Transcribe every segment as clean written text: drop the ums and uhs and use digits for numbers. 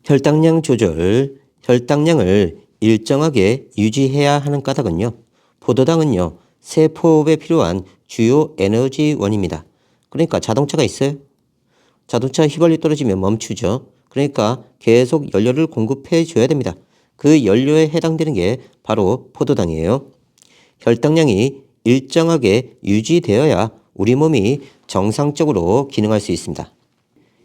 혈당량 조절, 혈당량을 일정하게 유지해야 하는 까닭은요. 포도당은요. 세포호흡에 필요한 주요 에너지원입니다. 그러니까 자동차가 있어요. 자동차 휘발유 떨어지면 멈추죠. 그러니까 계속 연료를 공급해 줘야 됩니다. 그 연료에 해당되는 게 바로 포도당이에요. 혈당량이 일정하게 유지되어야 우리 몸이 정상적으로 기능할 수 있습니다.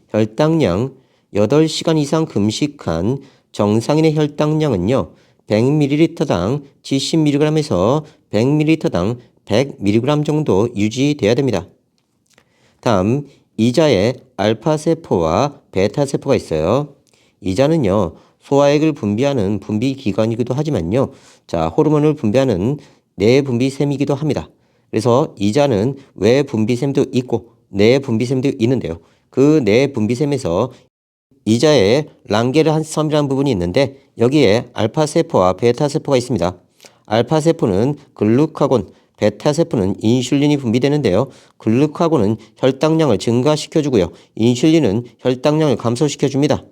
혈당량 8시간 이상 금식한 정상인의 혈당량은요. 100ml당 70mg에서 100ml당 100mg 정도 유지돼야 됩니다. 다음 이자에 알파세포와 베타세포가 있어요. 이자는요. 소화액을 분비하는 분비기관이기도 하지만요. 호르몬을 분비하는 내분비샘이기도 합니다. 그래서 이자는 외분비샘도 있고 내분비샘도 있는데요. 그 내분비샘에서 이자에 랑게르한섬이라는 부분이 있는데 여기에 알파세포와 베타세포가 있습니다. 알파세포는 글루카곤, 베타세포는 인슐린이 분비되는데요. 글루카곤은 혈당량을 증가시켜주고요. 인슐린은 혈당량을 감소시켜줍니다.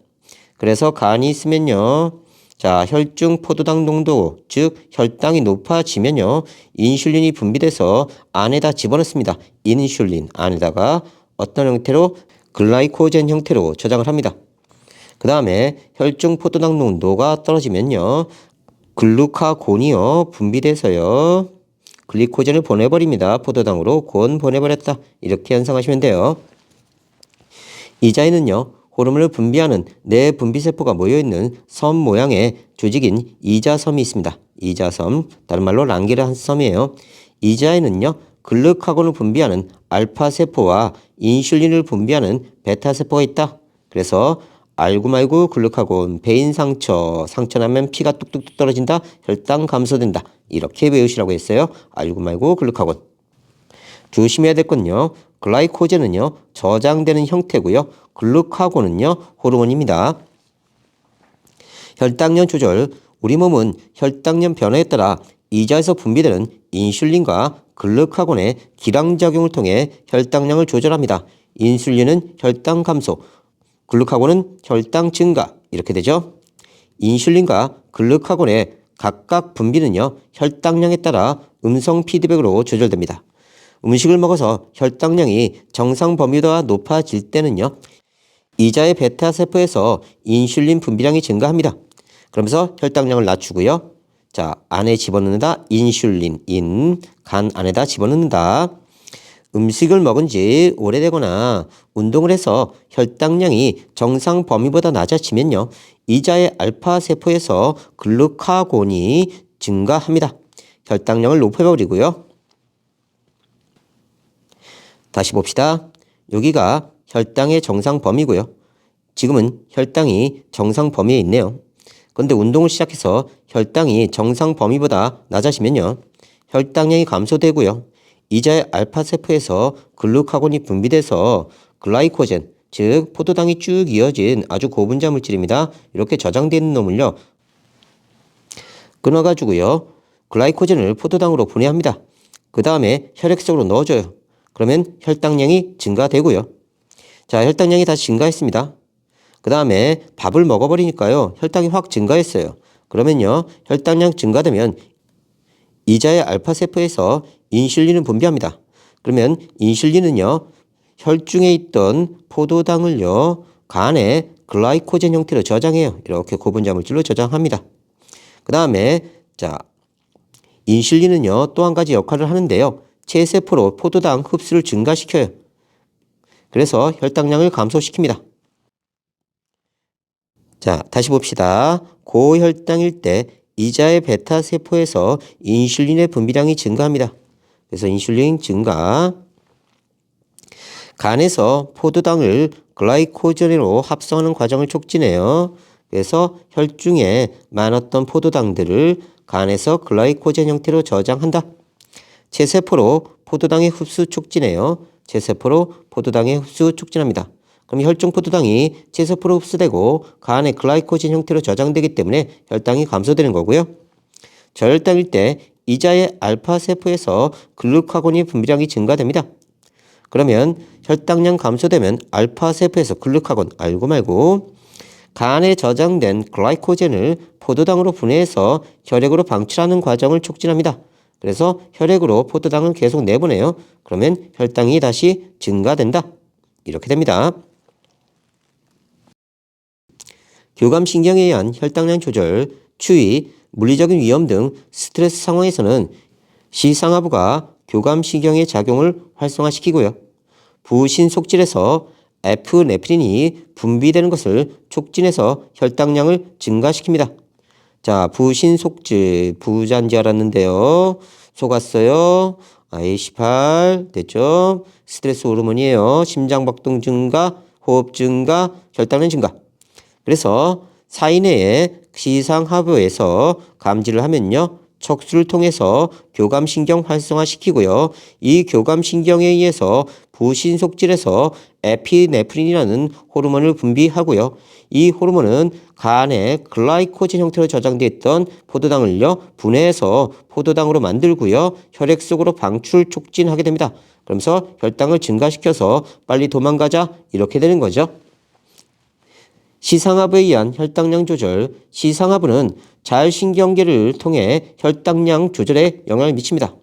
그래서 간이 있으면요. 혈중 포도당 농도, 즉 혈당이 높아지면요. 인슐린이 분비돼서 안에다 집어넣습니다. 인슐린 안에다가 어떤 형태로 글라이코젠 형태로 저장을 합니다. 그 다음에 혈중 포도당 농도가 떨어지면요. 글루카곤이요. 분비돼서요. 글리코젠을 보내버립니다. 포도당으로 곤 보내버렸다. 이렇게 연상하시면 돼요. 이자에는요. 호르몬을 분비하는 내분비세포가 모여있는 섬 모양의 조직인 이자섬이 있습니다. 이자섬, 다른 말로 랑게르한섬이에요. 이자에는요. 글루카곤을 분비하는 알파세포와 인슐린을 분비하는 베타세포가 있다. 그래서 알고 말고 글루카곤, 배인 상처 나면 피가 뚝뚝뚝 떨어진다. 혈당 감소된다. 이렇게 외우시라고 했어요. 알고 말고 글루카곤. 조심해야 될 건요. 글라이코젠은요. 저장되는 형태고요. 글루카곤은요. 호르몬입니다. 혈당량 조절. 우리 몸은 혈당량 변화에 따라 이자에서 분비되는 인슐린과 글루카곤의 기량작용을 통해 혈당량을 조절합니다. 인슐린은 혈당 감소, 글루카곤은 혈당 증가 이렇게 되죠. 인슐린과 글루카곤의 각각 분비는요. 혈당량에 따라 음성 피드백으로 조절됩니다. 음식을 먹어서 혈당량이 정상 범위보다 높아질 때는요. 이자의 베타세포에서 인슐린 분비량이 증가합니다. 그러면서 혈당량을 낮추고요. 안에 집어넣는다. 인슐린, 간 안에다 집어넣는다. 음식을 먹은 지 오래되거나 운동을 해서 혈당량이 정상 범위보다 낮아지면요. 이자의 알파세포에서 글루카곤이 증가합니다. 혈당량을 높여버리고요. 다시 봅시다. 여기가 혈당의 정상 범위고요. 지금은 혈당이 정상 범위에 있네요. 그런데 운동을 시작해서 혈당이 정상 범위보다 낮아지면요. 혈당량이 감소되고요. 이자의 알파세포에서 글루카곤이 분비돼서 글라이코젠, 즉 포도당이 쭉 이어진 아주 고분자 물질입니다. 이렇게 저장되어 있는 놈을요. 끊어가지고요. 글라이코젠을 포도당으로 분해합니다. 그 다음에 혈액 속으로 넣어줘요. 그러면 혈당량이 증가되고요. 혈당량이 다시 증가했습니다. 그 다음에 밥을 먹어버리니까요. 혈당이 확 증가했어요. 그러면요. 혈당량 증가되면 이자의 알파세포에서 인슐린을 분비합니다. 그러면 인슐린은요. 혈중에 있던 포도당을요. 간에 글라이코젠 형태로 저장해요. 이렇게 고분자 물질로 저장합니다. 그 다음에 인슐린은요. 또 한 가지 역할을 하는데요. 체세포로 포도당 흡수를 증가시켜요. 그래서 혈당량을 감소시킵니다. 다시 봅시다. 고혈당일 때 이자의 베타세포에서 인슐린의 분비량이 증가합니다. 그래서 인슐린 증가. 간에서 포도당을 글라이코젠으로 합성하는 과정을 촉진해요. 그래서 혈중에 많았던 포도당들을 간에서 글라이코젠 형태로 저장한다. 체세포로 포도당의 흡수 촉진해요. 체세포로 포도당의 흡수 촉진합니다. 그럼 혈중 포도당이 체세포로 흡수되고 간에 글라이코젠 형태로 저장되기 때문에 혈당이 감소되는 거고요. 저혈당일 때 이자의 알파세포에서 글루카곤의 분비량이 증가됩니다. 그러면 혈당량 감소되면 알파세포에서 글루카곤 알고 말고 간에 저장된 글라이코젠을 포도당으로 분해해서 혈액으로 방출하는 과정을 촉진합니다. 그래서 혈액으로 포도당을 계속 내보내요. 그러면 혈당이 다시 증가된다. 이렇게 됩니다. 교감신경에 의한 혈당량 조절, 추위, 물리적인 위험 등 스트레스 상황에서는 시상하부가 교감신경의 작용을 활성화시키고요. 부신속질에서 에프네프린이 분비되는 것을 촉진해서 혈당량을 증가시킵니다. 자, 부신속질, 부자인 줄 알았는데요. 속았어요. I18 됐죠? 스트레스 호르몬이에요. 심장박동 증가, 호흡 증가, 혈당량 증가. 그래서 사이내의 시상하부에서 감지를 하면요. 척수를 통해서 교감신경 활성화시키고요. 이 교감신경에 의해서 부신속질에서 에피네프린이라는 호르몬을 분비하고요. 이 호르몬은 간에 글라이코젠 형태로 저장되어 있던 포도당을요. 분해해서 포도당으로 만들고요. 혈액 속으로 방출 촉진하게 됩니다. 그러면서 혈당을 증가시켜서 빨리 도망가자 이렇게 되는 거죠. 시상하부에 의한 혈당량 조절, 시상하부는 자율신경계를 통해 혈당량 조절에 영향을 미칩니다.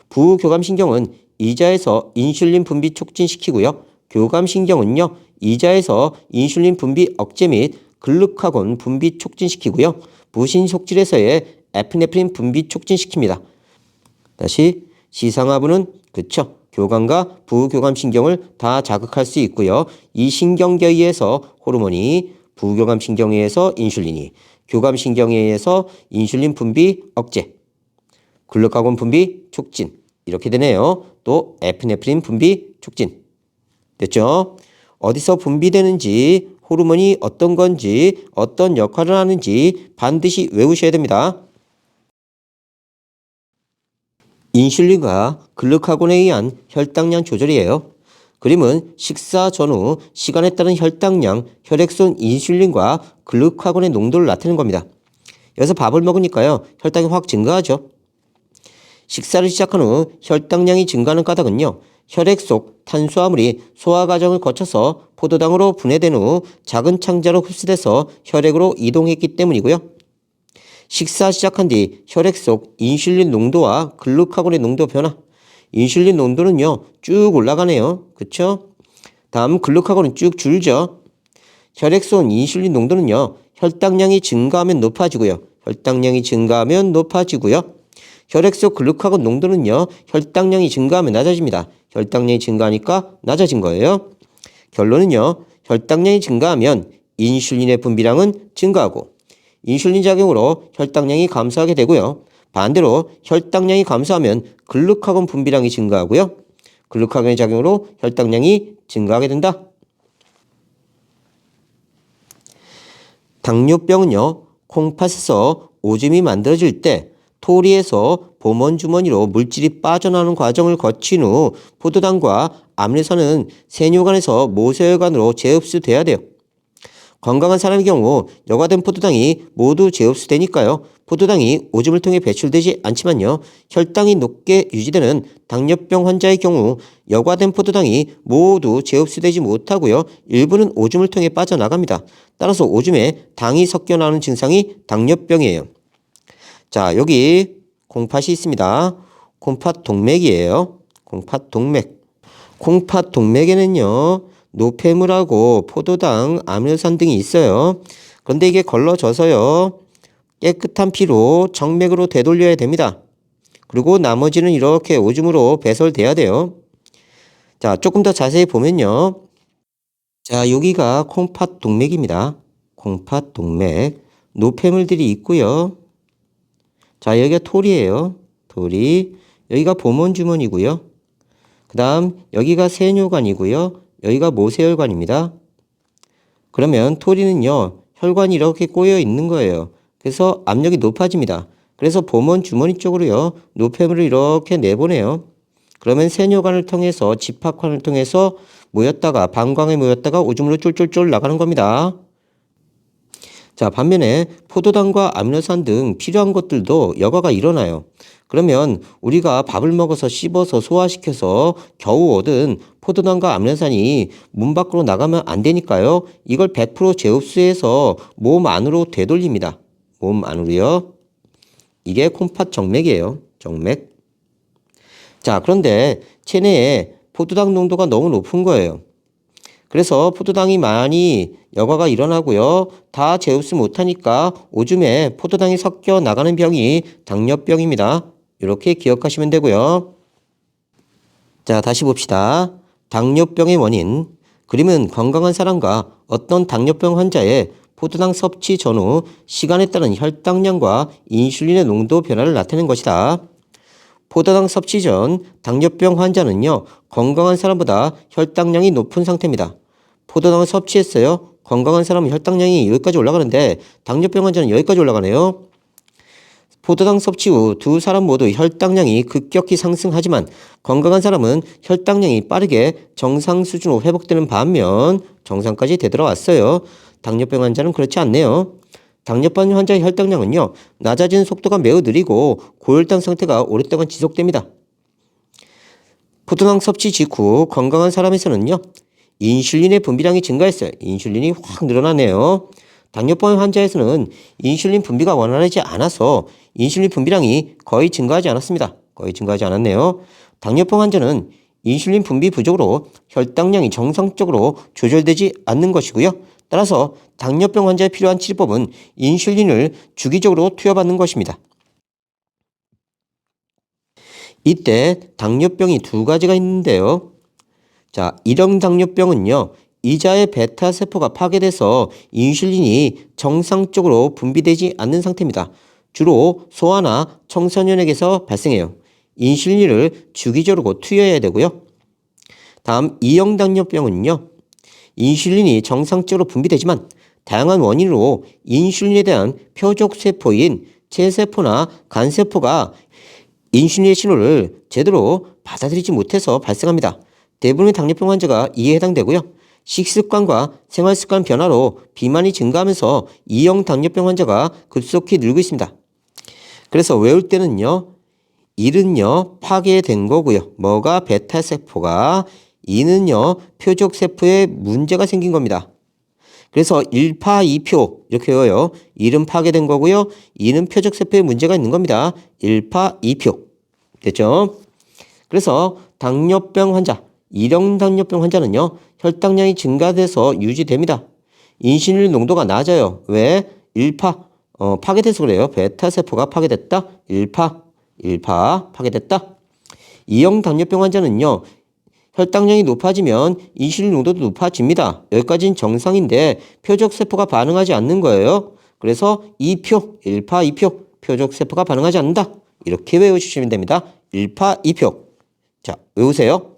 부교감신경은 이자에서 인슐린 분비 촉진시키고요. 교감신경은요, 이자에서 인슐린 분비 억제 및 글루카곤 분비 촉진시키고요. 부신속질에서의 에피네프린 분비 촉진시킵니다. 다시 시상하부는 그쵸. 교감과 부교감신경을 다 자극할 수 있고요. 이 신경계에 의해서 호르몬이, 부교감신경에 의해서 인슐린이, 교감신경에 의해서 인슐린 분비 억제, 글루카곤 분비 촉진 이렇게 되네요. 또 에피네프린 분비 촉진 됐죠? 어디서 분비되는지, 호르몬이 어떤 건지, 어떤 역할을 하는지 반드시 외우셔야 됩니다. 인슐린과 글루카곤에 의한 혈당량 조절이에요. 그림은 식사 전후 시간에 따른 혈당량, 혈액속 인슐린과 글루카곤의 농도를 나타내는 겁니다. 여기서 밥을 먹으니까요. 혈당이 확 증가하죠. 식사를 시작한 후 혈당량이 증가하는 까닭은요. 혈액 속 탄수화물이 소화 과정을 거쳐서 포도당으로 분해된 후 작은 창자로 흡수돼서 혈액으로 이동했기 때문이고요. 식사 시작한 뒤 혈액 속 인슐린 농도와 글루카곤의 농도 변화. 인슐린 농도는요. 쭉 올라가네요. 그쵸? 다음 글루카곤은 쭉 줄죠. 혈액 속 인슐린 농도는요. 혈당량이 증가하면 높아지고요. 혈당량이 증가하면 높아지고요. 혈액 속 글루카곤 농도는요. 혈당량이 증가하면 낮아집니다. 혈당량이 증가하니까 낮아진 거예요. 결론은요. 혈당량이 증가하면 인슐린의 분비량은 증가하고 인슐린 작용으로 혈당량이 감소하게 되고요. 반대로 혈당량이 감소하면 글루카곤 분비량이 증가하고요. 글루카곤의 작용으로 혈당량이 증가하게 된다. 당뇨병은요. 콩팥에서 오줌이 만들어질 때 토리에서 보먼주머니로 물질이 빠져나오는 과정을 거친 후 포도당과 아미노산은 세뇨관에서 모세혈관으로 재흡수돼야 돼요. 건강한 사람의 경우 여과된 포도당이 모두 재흡수되니까요. 포도당이 오줌을 통해 배출되지 않지만요. 혈당이 높게 유지되는 당뇨병 환자의 경우 여과된 포도당이 모두 재흡수되지 못하고요. 일부는 오줌을 통해 빠져나갑니다. 따라서 오줌에 당이 섞여 나오는 증상이 당뇨병이에요. 자, 여기 콩팥이 있습니다. 콩팥 동맥이에요. 콩팥 동맥. 콩팥 동맥에는요. 노폐물하고 포도당, 아미노산 등이 있어요. 그런데 이게 걸러져서요. 깨끗한 피로 정맥으로 되돌려야 됩니다. 그리고 나머지는 이렇게 오줌으로 배설돼야 돼요. 자, 조금 더 자세히 보면요. 자, 여기가 콩팥 동맥입니다. 콩팥 동맥. 노폐물들이 있고요. 자, 여기가 토리예요. 토리. 여기가 보먼주머니고요. 그 다음 여기가 세뇨관이고요. 여기가 모세혈관입니다. 그러면 토리는요. 혈관이 이렇게 꼬여 있는 거예요. 그래서 압력이 높아집니다. 그래서 보먼주머니 쪽으로요. 노폐물을 이렇게 내보내요. 그러면 세뇨관을 통해서 집합관을 통해서 모였다가 방광에 모였다가 오줌으로 쫄쫄쫄 나가는 겁니다. 자, 반면에 포도당과 아미노산 등 필요한 것들도 여과가 일어나요. 그러면 우리가 밥을 먹어서 씹어서 소화시켜서 겨우 얻은 포도당과 아미노산이 몸 밖으로 나가면 안 되니까요. 이걸 100% 재흡수해서 몸 안으로 되돌립니다. 몸 안으로요. 이게 콩팥 정맥이에요. 정맥. 자, 그런데 체내에 포도당 농도가 너무 높은 거예요. 그래서 포도당이 많이 여과가 일어나고요. 다 재흡수 못하니까 오줌에 포도당이 섞여 나가는 병이 당뇨병입니다. 이렇게 기억하시면 되고요. 자, 다시 봅시다. 당뇨병의 원인. 그림은 건강한 사람과 어떤 당뇨병 환자의 포도당 섭취 전후 시간에 따른 혈당량과 인슐린의 농도 변화를 나타낸 것이다. 포도당 섭취 전 당뇨병 환자는요, 건강한 사람보다 혈당량이 높은 상태입니다. 포도당을 섭취했어요. 건강한 사람은 혈당량이 여기까지 올라가는데 당뇨병 환자는 여기까지 올라가네요. 포도당 섭취 후 두 사람 모두 혈당량이 급격히 상승하지만 건강한 사람은 혈당량이 빠르게 정상 수준으로 회복되는 반면 정상까지 되돌아왔어요. 당뇨병 환자는 그렇지 않네요. 당뇨병 환자의 혈당량은요, 낮아지는 속도가 매우 느리고 고혈당 상태가 오랫동안 지속됩니다. 포도당 섭취 직후 건강한 사람에서는요, 인슐린의 분비량이 증가했어요. 인슐린이 확 늘어나네요. 당뇨병 환자에서는 인슐린 분비가 원활하지 않아서 인슐린 분비량이 거의 증가하지 않았습니다. 거의 증가하지 않았네요. 당뇨병 환자는 인슐린 분비 부족으로 혈당량이 정상적으로 조절되지 않는 것이고요. 따라서 당뇨병 환자에 필요한 치료법은 인슐린을 주기적으로 투여받는 것입니다. 이때 당뇨병이 두 가지가 있는데요. 자, 일형 당뇨병은요, 이자의 베타 세포가 파괴돼서 인슐린이 정상적으로 분비되지 않는 상태입니다. 주로 소아나 청소년에게서 발생해요. 인슐린을 주기적으로 투여해야 되고요. 다음 이형 당뇨병은요, 인슐린이 정상적으로 분비되지만 다양한 원인으로 인슐린에 대한 표적세포인 체세포나 간세포가 인슐린의 신호를 제대로 받아들이지 못해서 발생합니다. 대부분의 당뇨병 환자가 이에 해당되고요. 식습관과 생활습관 변화로 비만이 증가하면서 이형 당뇨병 환자가 급속히 늘고 있습니다. 그래서 외울 때는요, 1은요 파괴된 거고요. 뭐가 베타세포가, 2는요 표적세포에 문제가 생긴 겁니다. 그래서 1파 2표 이렇게 외워요. 1은 파괴된 거고요. 2는 표적세포에 문제가 있는 겁니다. 1파 2표. 됐죠? 그래서 당뇨병 환자, 일형 당뇨병 환자는요, 혈당량이 증가돼서 유지됩니다. 인슐린 농도가 낮아요. 왜? 1파, 파괴돼서 그래요. 베타세포가 파괴됐다. 1파 파괴됐다. 이형 당뇨병 환자는요, 혈당량이 높아지면 인슐린 농도도 높아집니다. 여기까지는 정상인데 표적세포가 반응하지 않는 거예요. 그래서 2표, 1파 2표, 표적세포가 반응하지 않는다. 이렇게 외우시면 됩니다. 1파 2표. 자, 외우세요.